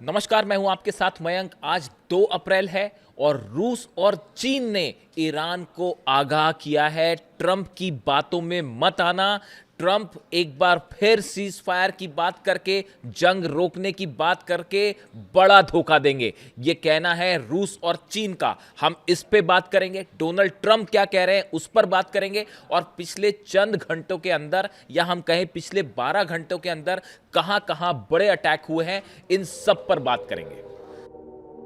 नमस्कार, मैं हूं आपके साथ मयंक। आज 2 अप्रैल है और रूस और चीन ने ईरान को आगाह किया है ट्रंप की बातों में मत आना। ट्रंप एक बार फिर सीज फायर की बात करके, जंग रोकने की बात करके बड़ा धोखा देंगे, ये कहना है रूस और चीन का। हम इस पे बात करेंगे, डोनाल्ड ट्रंप क्या कह रहे हैं उस पर बात करेंगे, और पिछले चंद घंटों के अंदर, या हम कहें पिछले 12 घंटों के अंदर कहां कहां बड़े अटैक हुए हैं, इन सब पर बात करेंगे।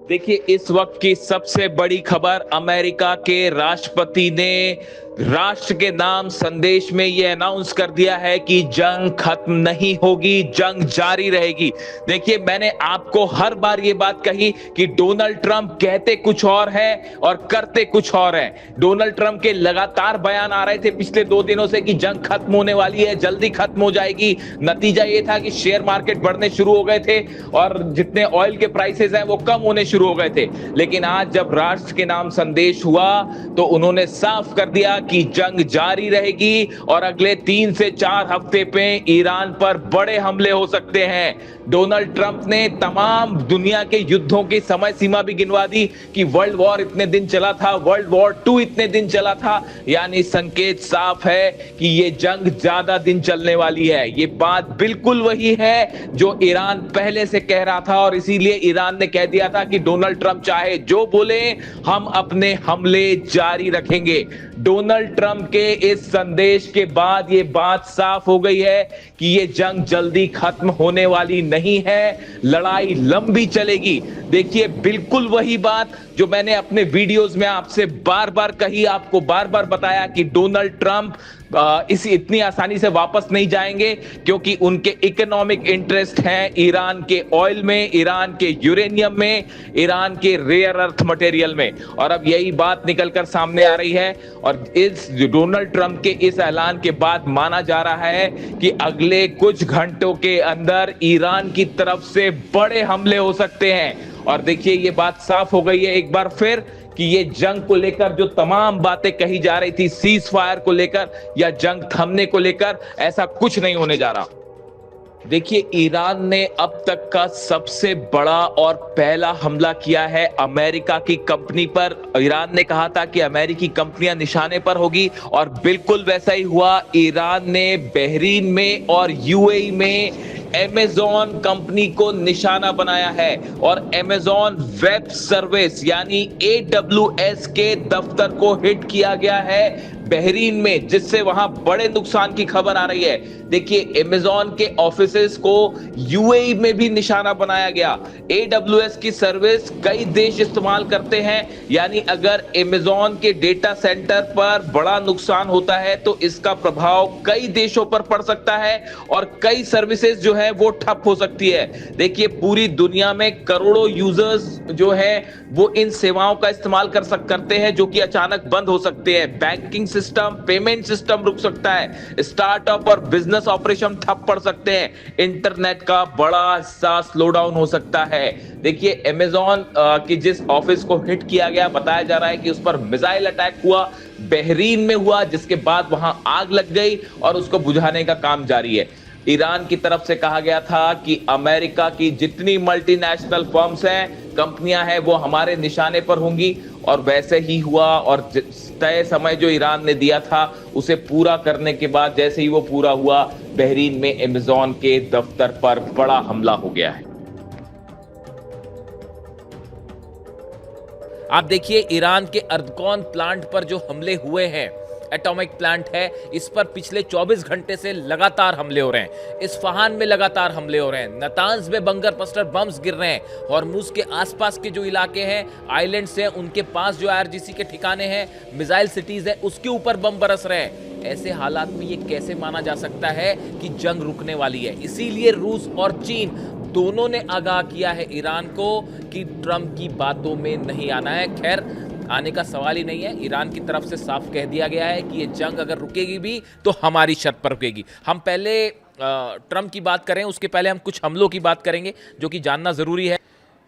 देखिए, इस वक्त की सबसे बड़ी खबर, अमेरिका के राष्ट्रपति ने राष्ट्र के नाम संदेश में यह अनाउंस कर दिया है कि जंग खत्म नहीं होगी, जंग जारी रहेगी। देखिए, मैंने आपको हर बार यह बात कही कि डोनाल्ड ट्रंप कहते कुछ और है और करते कुछ और है। डोनाल्ड ट्रंप के लगातार बयान आ रहे थे पिछले 2 दिनों से कि जंग खत्म होने वाली है, जल्दी खत्म हो जाएगी। नतीजा यह था कि शेयर मार्केट बढ़ने शुरू हो गए थे और जितने ऑयल के प्राइसेस हैं वो कम होने शुरू हो गए थे। लेकिन आज जब राष्ट्र के नाम संदेश हुआ तो उन्होंने साफ कर दिया कि जंग जारी रहेगी और अगले 3 से 4 हफ्ते पे ईरान पर बड़े हमले हो सकते हैं। डोनाल्ड ट्रंप ने तमाम दुनिया के युद्धों की समय सीमा भी गिनवा दी कि वर्ल्ड वॉर इतने दिन चला था, वर्ल्ड वॉर 2 इतने दिन चला था। यानी संकेत साफ है कि ये जंग ज्यादा दिन चलने वाली है। ये बात बिल्कुल वही है जो ईरान पहले से कह रहा था और इसीलिए ईरान ने कह दिया था कि डोनाल्ड ट्रंप चाहे जो बोले, हम अपने हमले जारी रखेंगे। डोनाल्ड ट्रंप के इस संदेश के बाद यह बात साफ हो गई है कि यह जंग जल्दी खत्म होने वाली नहीं है, लड़ाई लंबी चलेगी। देखिए, बिल्कुल वही बात जो मैंने अपने वीडियोस में आपसे बार बार कही, आपको बार बार बताया कि डोनाल्ड ट्रंप इतनी आसानी से वापस नहीं जाएंगे, क्योंकि उनके इकोनॉमिक इंटरेस्ट हैं ईरान के ऑयल में, ईरान के यूरेनियम में, ईरान के रेयर अर्थ मटेरियल में। और अब यही बात निकलकर सामने आ रही है और इस डोनाल्ड ट्रंप के इस ऐलान के बाद माना जा रहा है कि अगले कुछ घंटों के अंदर ईरान की तरफ से बड़े हमले हो सकते हैं। और देखिए, ये बात साफ हो गई है एक बार फिर कि ये जंग को लेकर जो तमाम बातें कही जा रही थी, सीज फायर को लेकर या जंग थमने को लेकर, ऐसा कुछ नहीं होने जा रहा। देखिए, ईरान ने अब तक का सबसे बड़ा और पहला हमला किया है अमेरिका की कंपनी पर। ईरान ने कहा था कि अमेरिकी कंपनियां निशाने पर होगी और बिल्कुल वैसा ही हुआ। ईरान ने बहरीन में और यूएई में अमेज़न कंपनी को निशाना बनाया है और अमेज़न वेब सर्विस यानी AWS के दफ्तर को हिट किया गया है बहरीन में, जिससे वहां बड़े नुकसान की खबर आ रही है। देखिए, अमेज़न के ऑफिसेस को यूएई में भी निशाना बनाया गया। AWS की सर्विस कई देश इस्तेमाल करते हैं, यानी अगर अमेज़न के डेटा सेंटर पर बड़ा नुकसान होता है तो इसका प्रभाव कई देशों पर पड़ सकता है और कई सर्विसेज जो है वो ठप हो सकती है। देखिए, पूरी दुनिया में करोड़ों यूजर्स जो है वो इन सेवाओं का इस्तेमाल करते हैं, जो कि अचानक बंद हो सकते हैं। बैंकिंग सिस्टम, पेमेंट सिस्टम रुक सकता है, स्टार्टअप और बिजनेस ऑपरेशन ठप पड़ सकते हैं, इंटरनेट का बड़ा हिस्सा स्लो डाउन हो सकता है। देखिए, अमेज़न की जिस ऑफिस को हिट किया गया, बताया जा रहा है कि उस पर मिसाइल अटैक हुआ, बहरीन में हुआ, जिसके बाद वहां आग लग गई और उसको बुझाने का काम जारी है। ईरान की तरफ से कहा गया था कि अमेरिका की जितनी मल्टीनेशनल फर्म्स हैं, कंपनियां हैं, वो हमारे निशाने पर होंगी और वैसे ही हुआ। और तय समय जो ईरान ने दिया था उसे पूरा करने के बाद जैसे ही वो पूरा हुआ, बहरीन में अमेज़न के दफ्तर पर बड़ा हमला हो गया है। आप देखिए, ईरान के अर्दगॉन प्लांट पर जो हमले हुए हैं, एटॉमिक प्लांट है, इस पर पिछले 24 घंटे से लगातार हमले हो रहे हैं। इस्फहान में लगातार हमले हो रहे हैं, नतांज में बंकर बस्टर बम्स गिर रहे हैं, हॉर्मुज के आसपास के जो इलाके हैं, आइलैंड्स हैं, उनके पास जो IRGC के ठिकाने हैं, मिसाइल सिटीज है, उसके ऊपर बम बरस रहे हैं। ऐसे हालात में ये कैसे माना जा सकता है कि जंग रुकने वाली है? इसीलिए रूस और चीन दोनों ने आगाह किया है ईरान को कि ट्रंप की बातों में नहीं आना है। खैर, आने का सवाल ही नहीं है। ईरान की तरफ से साफ कह दिया गया है कि ये जंग अगर रुकेगी भी तो हमारी शर्त पर रुकेगी। हम पहले ट्रंप की बात करें, उसके पहले हम कुछ हमलों की बात करेंगे जो कि जानना ज़रूरी है।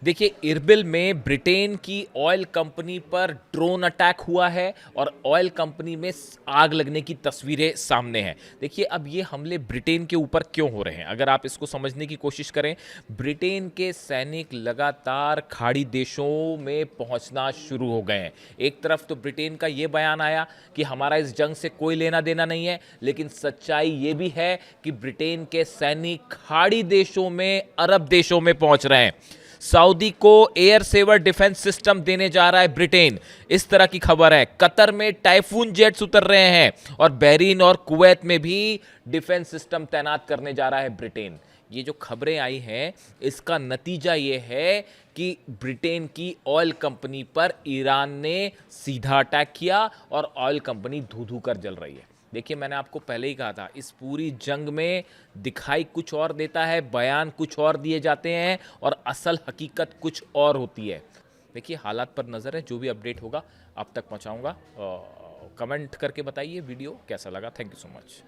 देखिए, इरबिल में ब्रिटेन की ऑयल कंपनी पर ड्रोन अटैक हुआ है और ऑयल कंपनी में आग लगने की तस्वीरें सामने हैं। देखिए, अब ये हमले ब्रिटेन के ऊपर क्यों हो रहे हैं, अगर आप इसको समझने की कोशिश करें। ब्रिटेन के सैनिक लगातार खाड़ी देशों में पहुंचना शुरू हो गए हैं। एक तरफ तो ब्रिटेन का ये बयान आया कि हमारा इस जंग से कोई लेना देना नहीं है, लेकिन सच्चाई ये भी है कि ब्रिटेन के सैनिक खाड़ी देशों में, अरब देशों में पहुंच रहे हैं। सऊदी को एयर सेवर डिफेंस सिस्टम देने जा रहा है ब्रिटेन, इस तरह की खबर है। कतर में टाइफून जेट्स उतर रहे हैं और बहरीन और कुवैत में भी डिफेंस सिस्टम तैनात करने जा रहा है ब्रिटेन। ये जो खबरें आई हैं, इसका नतीजा ये है कि ब्रिटेन की ऑयल कंपनी पर ईरान ने सीधा अटैक किया और ऑयल कंपनी धू धू कर जल रही है। देखिए, मैंने आपको पहले ही कहा था, इस पूरी जंग में दिखाई कुछ और देता है, बयान कुछ और दिए जाते हैं और असल हकीकत कुछ और होती है। देखिए, हालात पर नज़र है, जो भी अपडेट होगा आप तक पहुंचाऊंगा। कमेंट करके बताइए वीडियो कैसा लगा। Thank you so much.